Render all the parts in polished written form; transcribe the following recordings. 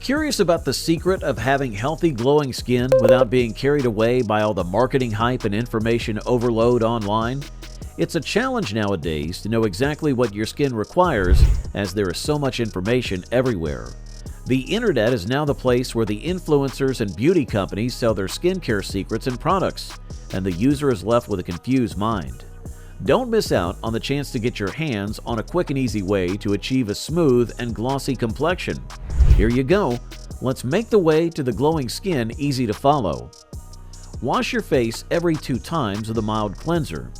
Curious about the secret of having healthy, glowing skin without being carried away by all the marketing hype and information overload online? It's a challenge nowadays to know exactly what your skin requires, as there is so much information everywhere. The internet is now the place where the influencers and beauty companies sell their skincare secrets and products, and the user is left with a confused mind. Don't miss out on the chance to get your hands on a quick and easy way to achieve a smooth and glossy complexion. Here you go. Let's make the way to the glowing skin easy to follow. Wash your face every 2 times with a mild cleanser.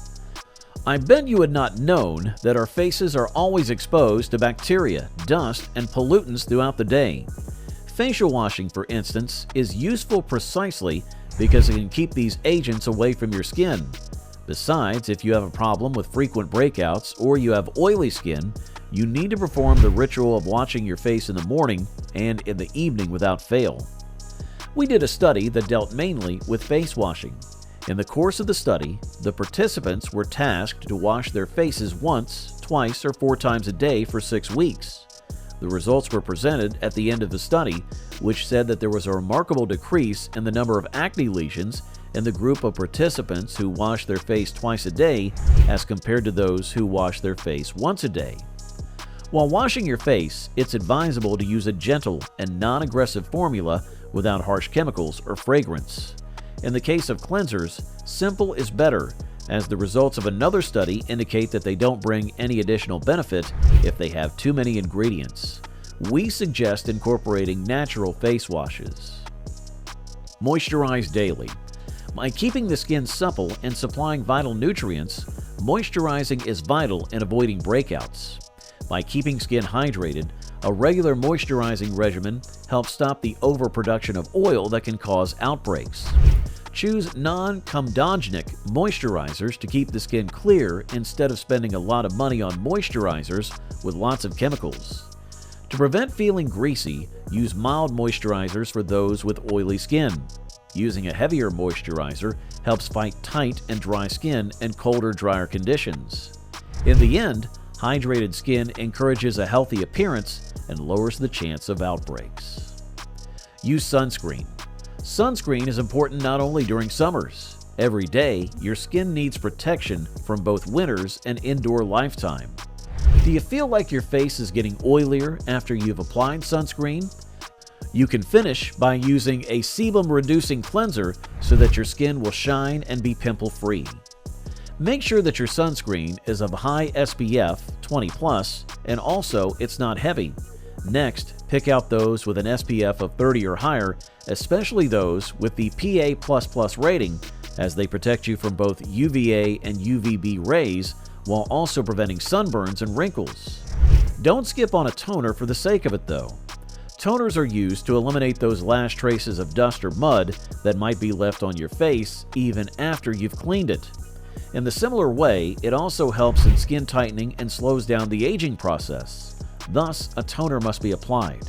I bet you had not known that our faces are always exposed to bacteria, dust, and pollutants throughout the day. Facial washing, for instance, is useful precisely because it can keep these agents away from your skin. Besides, if you have a problem with frequent breakouts or you have oily skin, you need to perform the ritual of washing your face in the morning and in the evening without fail. We did a study that dealt mainly with face washing. In the course of the study, the participants were tasked to wash their faces once, twice, or 4 times a day for 6 weeks. The results were presented at the end of the study, which said that there was a remarkable decrease in the number of acne lesions in the group of participants who washed their face twice a day as compared to those who washed their face once a day. While washing your face, it's advisable to use a gentle and non-aggressive formula without harsh chemicals or fragrance. In the case of cleansers, simple is better, as the results of another study indicate that they don't bring any additional benefit if they have too many ingredients. We suggest incorporating natural face washes. Moisturize daily. By keeping the skin supple and supplying vital nutrients, moisturizing is vital in avoiding breakouts. By keeping skin hydrated, a regular moisturizing regimen helps stop the overproduction of oil that can cause outbreaks. Choose non-comedogenic moisturizers to keep the skin clear instead of spending a lot of money on moisturizers with lots of chemicals. To prevent feeling greasy, use mild moisturizers for those with oily skin. Using a heavier moisturizer helps fight tight and dry skin and colder, drier conditions. In the end, hydrated skin encourages a healthy appearance and lowers the chance of outbreaks. Use sunscreen. Sunscreen is important not only during summers. Every day, your skin needs protection from both winters and indoor lifetime. Do you feel like your face is getting oilier after you've applied sunscreen? You can finish by using a sebum-reducing cleanser so that your skin will shine and be pimple-free. Make sure that your sunscreen is of high SPF 20+, and also it's not heavy. Next, pick out those with an SPF of 30 or higher, especially those with the PA++ rating, as they protect you from both UVA and UVB rays while also preventing sunburns and wrinkles. Don't skip on a toner for the sake of it though. Toners are used to eliminate those last traces of dust or mud that might be left on your face even after you've cleaned it. In the similar way, it also helps in skin tightening and slows down the aging process. Thus, a toner must be applied.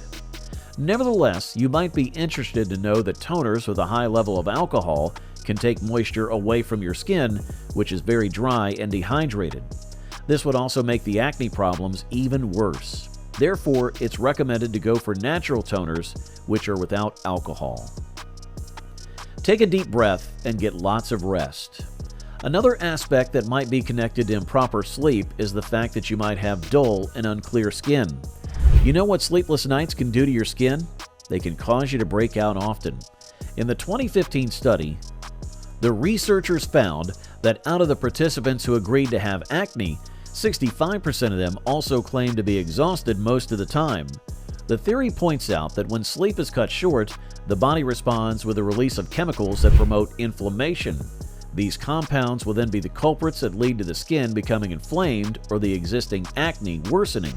Nevertheless, you might be interested to know that toners with a high level of alcohol can take moisture away from your skin, which is very dry and dehydrated. This would also make the acne problems even worse. Therefore, it's recommended to go for natural toners, which are without alcohol. Take a deep breath and get lots of rest. Another aspect that might be connected to improper sleep is the fact that you might have dull and unclear skin. You know what sleepless nights can do to your skin? They can cause you to break out often. In the 2015 study, the researchers found that out of the participants who agreed to have acne, 65% of them also claimed to be exhausted most of the time. The theory points out that when sleep is cut short, the body responds with the release of chemicals that promote inflammation. These compounds will then be the culprits that lead to the skin becoming inflamed or the existing acne worsening.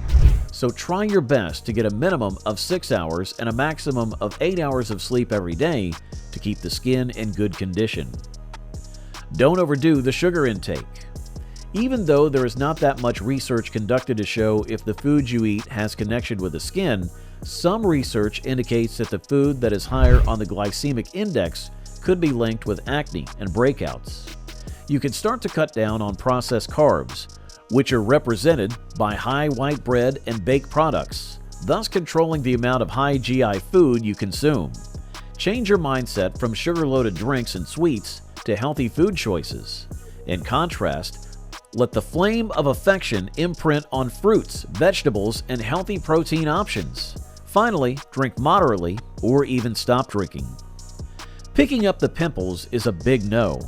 So try your best to get a minimum of 6 hours and a maximum of 8 hours of sleep every day to keep the skin in good condition. Don't overdo the sugar intake. Even though there is not that much research conducted to show if the food you eat has connection with the skin, some research indicates that the food that is higher on the glycemic index could be linked with acne and breakouts. You can start to cut down on processed carbs, which are represented by high white bread and baked products, thus controlling the amount of high GI food you consume. Change your mindset from sugar-loaded drinks and sweets to healthy food choices. In contrast, let the flame of affection imprint on fruits, vegetables, and healthy protein options. Finally, drink moderately or even stop drinking. Picking up the pimples is a big no.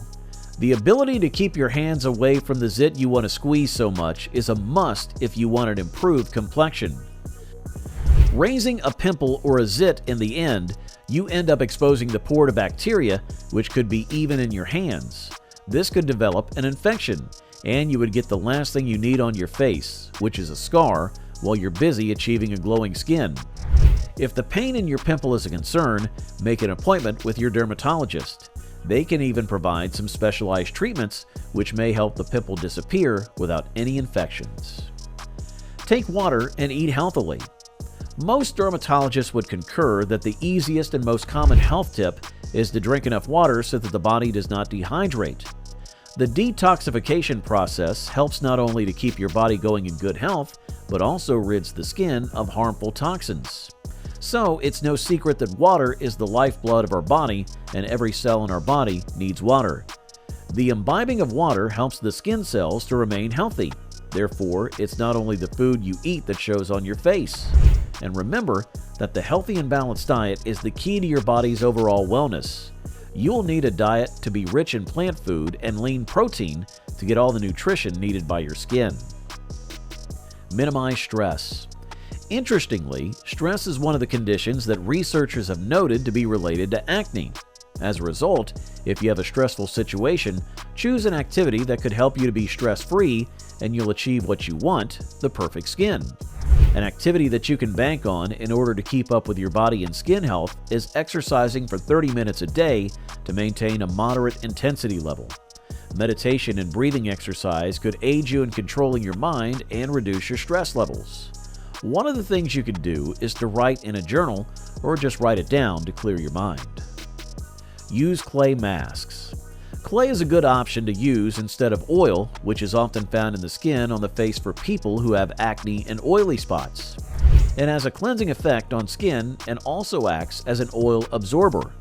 The ability to keep your hands away from the zit you want to squeeze so much is a must if you want an improved complexion. Raising a pimple or a zit in the end, you end up exposing the pore to bacteria, which could be even in your hands. This could develop an infection, and you would get the last thing you need on your face, which is a scar, while you're busy achieving a glowing skin. If the pain in your pimple is a concern, make an appointment with your dermatologist. They can even provide some specialized treatments which may help the pimple disappear without any infections. Take water and eat healthily. Most dermatologists would concur that the easiest and most common health tip is to drink enough water so that the body does not dehydrate. The detoxification process helps not only to keep your body going in good health, but also rids the skin of harmful toxins. So, it's no secret that water is the lifeblood of our body, and every cell in our body needs water. The imbibing of water helps the skin cells to remain healthy. Therefore, it's not only the food you eat that shows on your face. And remember that the healthy and balanced diet is the key to your body's overall wellness. You'll need a diet to be rich in plant food and lean protein to get all the nutrition needed by your skin. Minimize stress. Interestingly, stress is one of the conditions that researchers have noted to be related to acne. As a result, if you have a stressful situation, choose an activity that could help you to be stress-free, and you'll achieve what you want, the perfect skin. An activity that you can bank on in order to keep up with your body and skin health is exercising for 30 minutes a day to maintain a moderate intensity level. Meditation and breathing exercise could aid you in controlling your mind and reduce your stress levels. One of the things you can do is to write in a journal or just write it down to clear your mind. Use clay masks. Clay is a good option to use instead of oil, which is often found in the skin on the face for people who have acne and oily spots. It has a cleansing effect on skin and also acts as an oil absorber.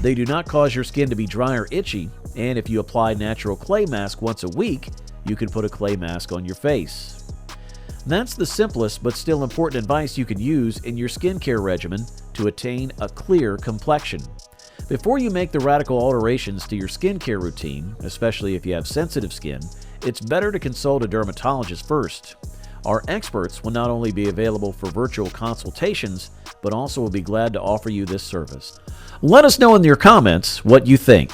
They do not cause your skin to be dry or itchy, and if you apply natural clay mask once a week, you can put a clay mask on your face. That's the simplest but still important advice you can use in your skincare regimen to attain a clear complexion. Before you make the radical alterations to your skincare routine, especially if you have sensitive skin, it's better to consult a dermatologist first. Our experts will not only be available for virtual consultations, but also will be glad to offer you this service. Let us know in your comments what you think.